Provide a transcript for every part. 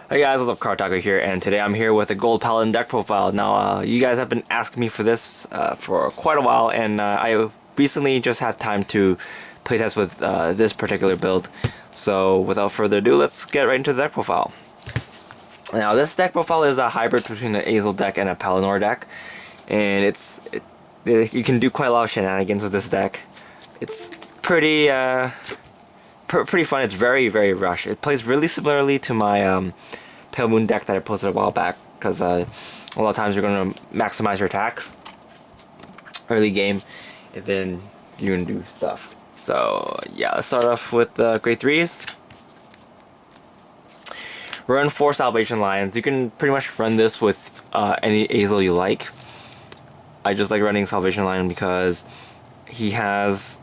Hey guys, what's up? Cardfight here, and today I'm here with a gold Paladin deck profile. Now, you guys have been asking me for this for quite a while, and I recently just had time to playtest with this particular build. So, without further ado, let's get right into the deck profile. Now, this deck profile is a hybrid between an Ezel deck and a Pellinore deck, and you can do quite a lot of shenanigans with this deck. It's pretty pretty fun. It's very rush. It plays really similarly to my Pale Moon deck that I posted a while back, because a lot of times you're going to maximize your attacks early game, and then you can do stuff. So yeah, let's start off with grade 3s. Run 4 Salvation Lions. You can pretty much run this with any Ezel you like. I just like running Salvation Lion because he has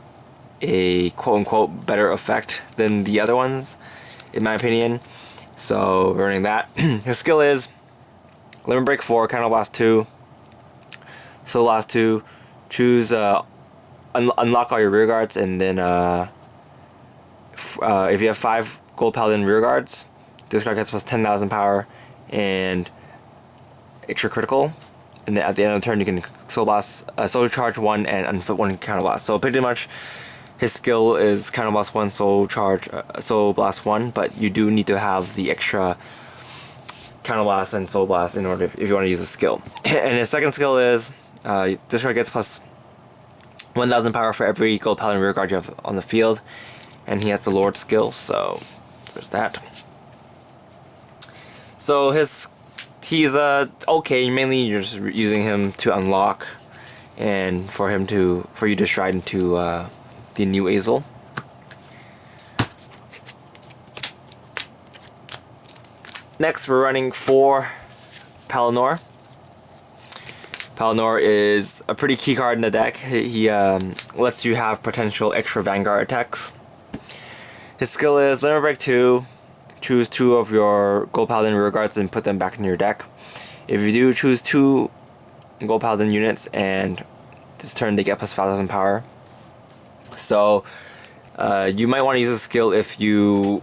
a quote-unquote better effect than the other ones, in my opinion. So we're running that. His skill is Limit Break 4, Counter Blast 2, Soul Blast 2, choose unlock all your rear guards, and then if you have 5 gold Paladin rear guards, this card gets plus 10,000 power and extra critical. And then at the end of the turn you can Soul Blast, Soul Charge 1 and Unflip 1 Counter Blast. So pretty much his skill is Counter Blast 1, Soul Charge, Soul Blast 1, but you do need to have the extra Counter Blast and Soul Blast in order if you want to use a skill. And his second skill is this card gets plus 1,000 power for every gold Paladin rear guard you have on the field, and he has the Lord skill, so there's that. So he's okay. Mainly you're just using him to unlock, and for you to stride into the new Ezel. Next, we're running 4 Pellinore. Pellinore is a pretty key card in the deck. He lets you have potential extra Vanguard attacks. His skill is Limit Break 2. Choose 2 of your gold Paladin rear guards and put them back in your deck. If you do, choose 2 gold Paladin units, and this turn they get plus 5,000 power. So you might want to use a skill if you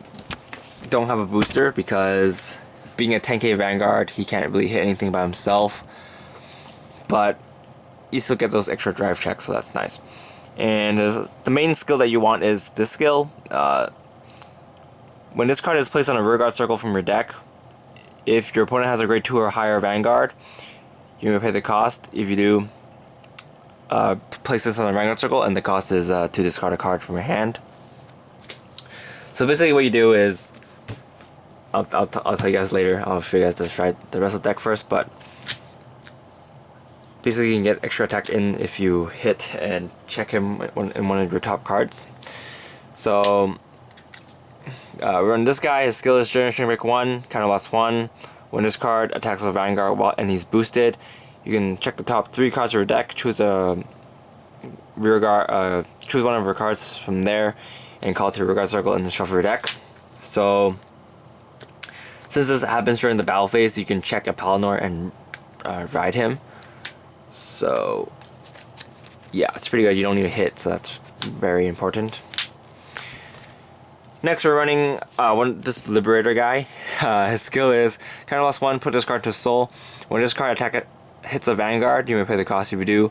don't have a booster, because being a 10k Vanguard, he can't really hit anything by himself, but you still get those extra drive checks, so that's nice. And the main skill that you want is this skill. When this card is placed on a rear guard circle from your deck, if your opponent has a grade 2 or higher Vanguard, you may pay the cost. If you do, place this on the Vanguard circle, and the cost is to discard a card from your hand. So basically what you do is, I'll tell you guys later. I'll figure out to try the rest of the deck first, but basically you can get extra attack in if you hit and check him in one of your top cards. So we run this guy. His skill is Generation Break 1, Counter Blast 1. When this card attacks a Vanguard and he's boosted, you can check the top 3 cards of your deck, choose a rear guard, choose one of your cards from there, and call it to your rear guard circle and then shuffle your deck. So since this happens during the battle phase, you can check a Pellinore and ride him. So yeah, it's pretty good. You don't need a hit, so that's very important. Next, we're running this Liberator guy. His skill is Counter Blast 1, put this card to Soul. When this card hits a Vanguard, you may pay the cost. If you do,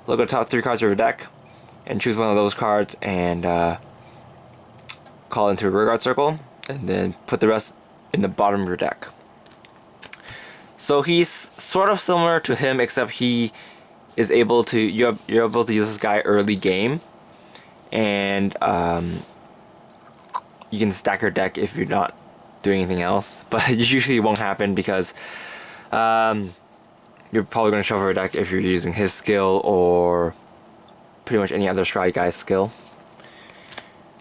look at the top 3 cards of your deck and choose one of those cards and call into a rear guard circle, and then put the rest in the bottom of your deck. So he's sort of similar to him, except he is able to you're able to use this guy early game, and you can stack your deck if you're not doing anything else, but it usually won't happen because you're probably going to shuffle your deck if you're using his skill or pretty much any other stride guy's skill.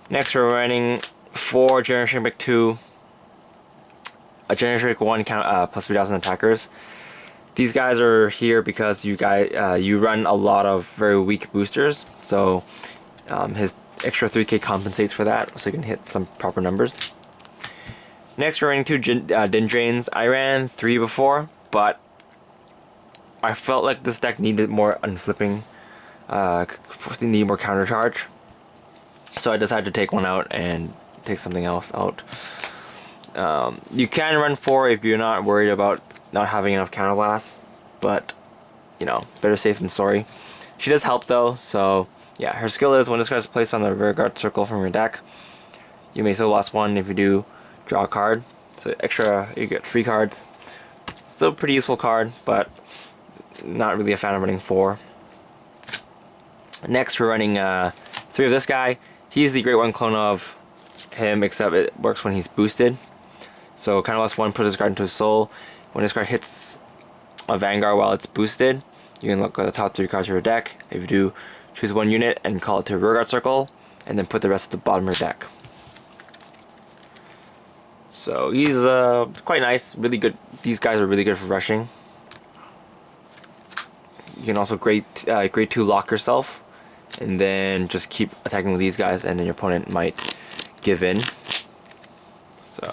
Next, we're running 4 Generation Break 2, a Generation Break 1 plus 3,000 attackers. These guys are here because you run a lot of very weak boosters, so his extra 3k compensates for that, so you can hit some proper numbers. Next, we're running 2 Din Drains. I ran 3 before, but I felt like this deck needed more unflipping, needed more counter charge, so I decided to take one out and take something else out. You can run 4 if you're not worried about not having enough counterblast, but you know, better safe than sorry. She does help though, so yeah, her skill is when this card is placed on the rearguard circle from your deck, you may still lost 1. If you do, draw a card. So extra, you get 3 cards. Still a pretty useful card, but not really a fan of running 4. Next, we're running 3 of this guy. He's the Great One clone of him, except it works when he's boosted. So kind of lost 1, put this card into his soul. When this card hits a Vanguard while it's boosted, you can look at the top 3 cards of your deck. If you do, choose 1 unit and call it to a rearguard circle, and then put the rest at the bottom of your deck. So he's quite nice, really good. These guys are really good for rushing. You can also grade 2 lock yourself, and then just keep attacking with these guys, and then your opponent might give in. So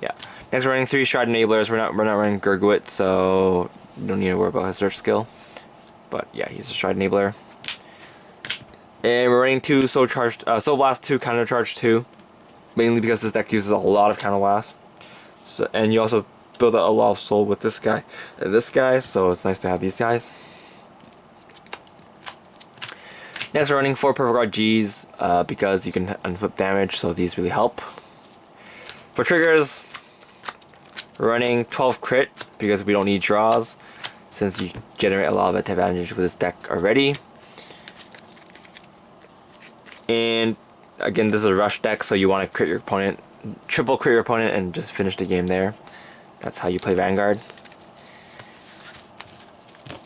yeah. Next, we're running 3 Shroud Enablers. We're not running Gurguit, so you don't need to worry about his search skill. But yeah, he's a Shroud Enabler. And we're running 2 Soul Blast 2, Counter Charge 2. Mainly because this deck uses a lot of Counter Blast. So, and you also build up a lot of soul with this guy and this guy, so it's nice to have these guys. Next, we're running 4 Purple Guard Gs because you can unflip damage, so these really help. For triggers, we're running 12 Crit because we don't need draws, since you generate a lot of advantage with this deck already. And again, this is a rush deck, so you want to crit your opponent, triple crit your opponent, and just finish the game there. That's how you play Vanguard.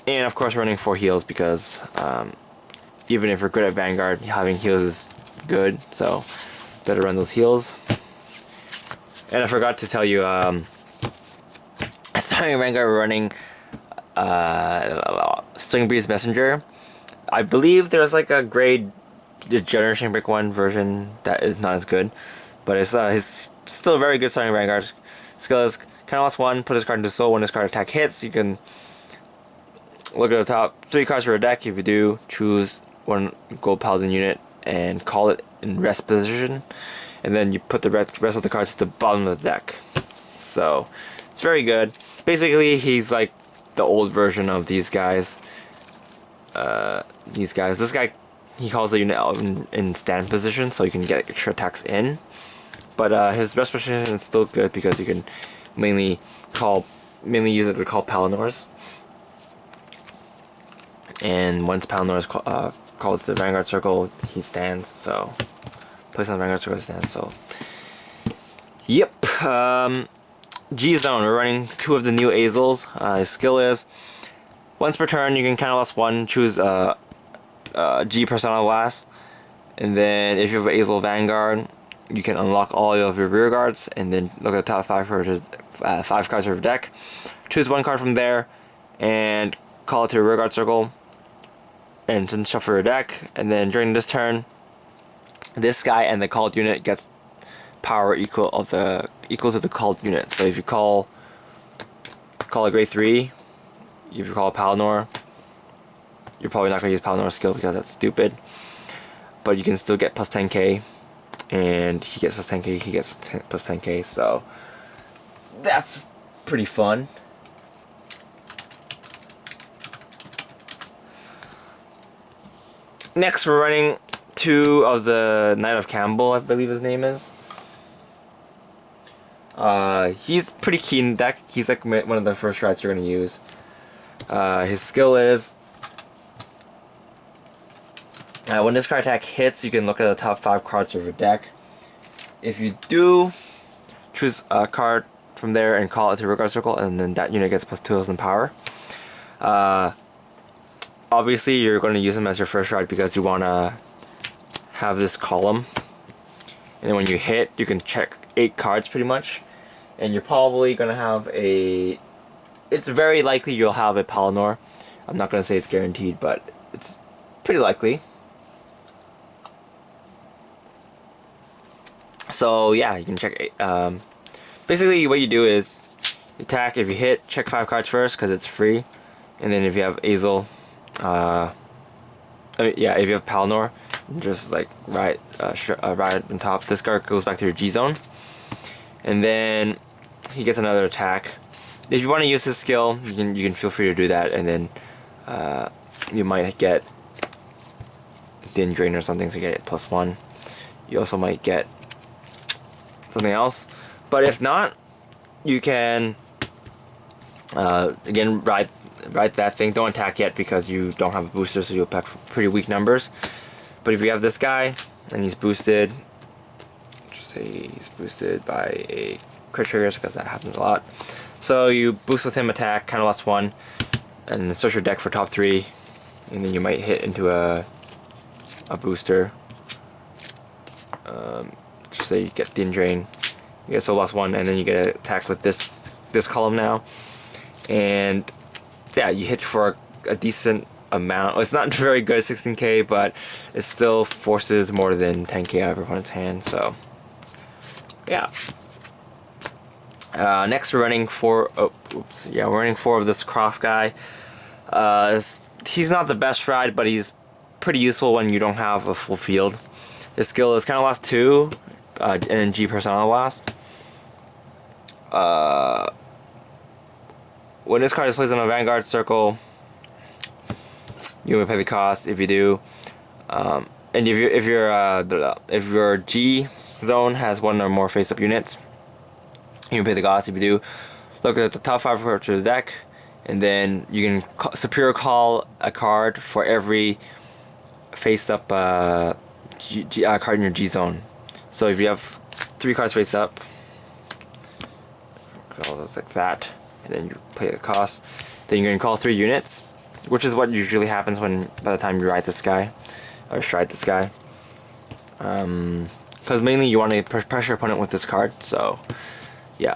And of course, running 4 heals because even if you're good at Vanguard, having heals is good, so better run those heals. And I forgot to tell you, starting Vanguard, we're running Sling Breeze Messenger. I believe there's like a grade, the Generation Break 1 version that is not as good, but it's still a very good starting Vanguard. Skill is kind of lost 1, put this card into soul. When this card attack hits, you can look at the top 3 cards for your deck. If you do, choose 1 gold Paladin unit and call it in rest position, and then you put the rest of the cards at the bottom of the deck. So it's very good. Basically, he's like the old version of these guys. This guy, he calls the unit out in stand position, so you can get extra attacks in. But his rest position is still good because you can mainly use it to call Pellinores. And once Pellinore is called to the Vanguard circle, he stands. So place on the Vanguard circle, he stands. So yep. G zone. We're running 2 of the new Ezels. His skill is once per turn you can counter loss 1, choose G Persona Blast, and then if you have an Ezel Vanguard, you can unlock all of your rear guards, and then look at the top 5 cards of your deck. Choose 1 card from there, and call it to a rear guard circle, and then shuffle your deck. And then during this turn, this guy and the called unit gets power equal to the called unit. So if you call a grade 3, if you call a Pellinore, you're probably not going to use Pellinore skill because that's stupid. But you can still get plus 10k, and he gets plus 10k, he gets plus 10k, so that's pretty fun. Next, we're running 2 of the Knight of Campbell, I believe his name is. He's pretty key in the deck. He's like one of the first strats you're going to use. His skill is when this card attack hits, you can look at the top 5 cards of your deck. If you do, choose a card from there and call it to rear guard circle, and then that unit gets plus 2,000 power. Obviously, you're going to use him as your first strat because you want to have this column. And then when you hit, you can check 8 cards pretty much. And you're probably going to have a... It's very likely you'll have a Pellinore. I'm not going to say it's guaranteed, but it's pretty likely. So yeah, you can check. Basically, what you do is attack. If you hit, check 5 cards first because it's free, and then if you have Ezel, if you have Pellinore, just like right on top. This card goes back to your G zone, and then he gets another attack. If you want to use his skill, you can feel free to do that, and then you might get Din Drain or something, so you get +1. You also might get something else, but if not, you can again ride that thing. Don't attack yet because you don't have a booster, so you'll pack pretty weak numbers. But if you have this guy and he's boosted, just say he's boosted by a crit triggers, because that happens a lot. So you boost with him attack, kind of +1, and search your deck for top 3, and then you might hit into a booster. Just say you get Din Drain, you get Soul +1, and then you get attacked with this column now, and yeah, you hit for a decent amount. Well, it's not very good, 16k, but it still forces more than 10k out of your opponent's hand. So yeah. Next we're running 4. We're running 4 of this cross guy. He's not the best ride, but he's pretty useful when you don't have a full field. His skill is kind of lost 2, and then G Persona Blast. When this card is placed on a Vanguard circle, you may pay the cost. If you do, and if your G zone has 1 or more face-up units, you can pay the cost. If you do, look at the top 5 cards of the deck, and then you can superior call a card for every face-up card in your G zone. So if you have 3 cards face-up, so it's like that, and then you pay the cost, then you're gonna call 3 units, which is what usually happens by the time you ride this guy or stride this guy. Because mainly you want to pressure your opponent with this card. So yeah.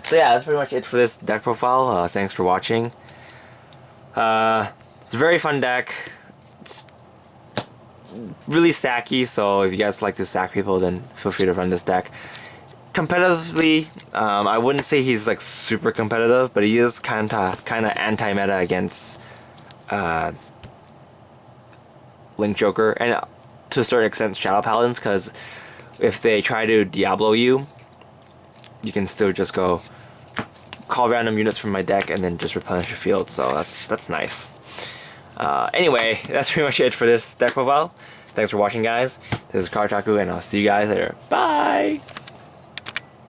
So yeah, that's pretty much it for this deck profile. Thanks for watching. It's a very fun deck. It's really stacky, so if you guys like to stack people, then feel free to run this deck. Competitively, I wouldn't say he's like super competitive, but he is kind of anti-meta against Link Joker, and to a certain extent Shadow Paladins, because if they try to Diablo you, you can still just go call random units from my deck and then just replenish your field. So that's nice. Anyway, that's pretty much it for this deck profile. Thanks for watching, guys. This is Cardfight, and I'll see you guys later. Bye!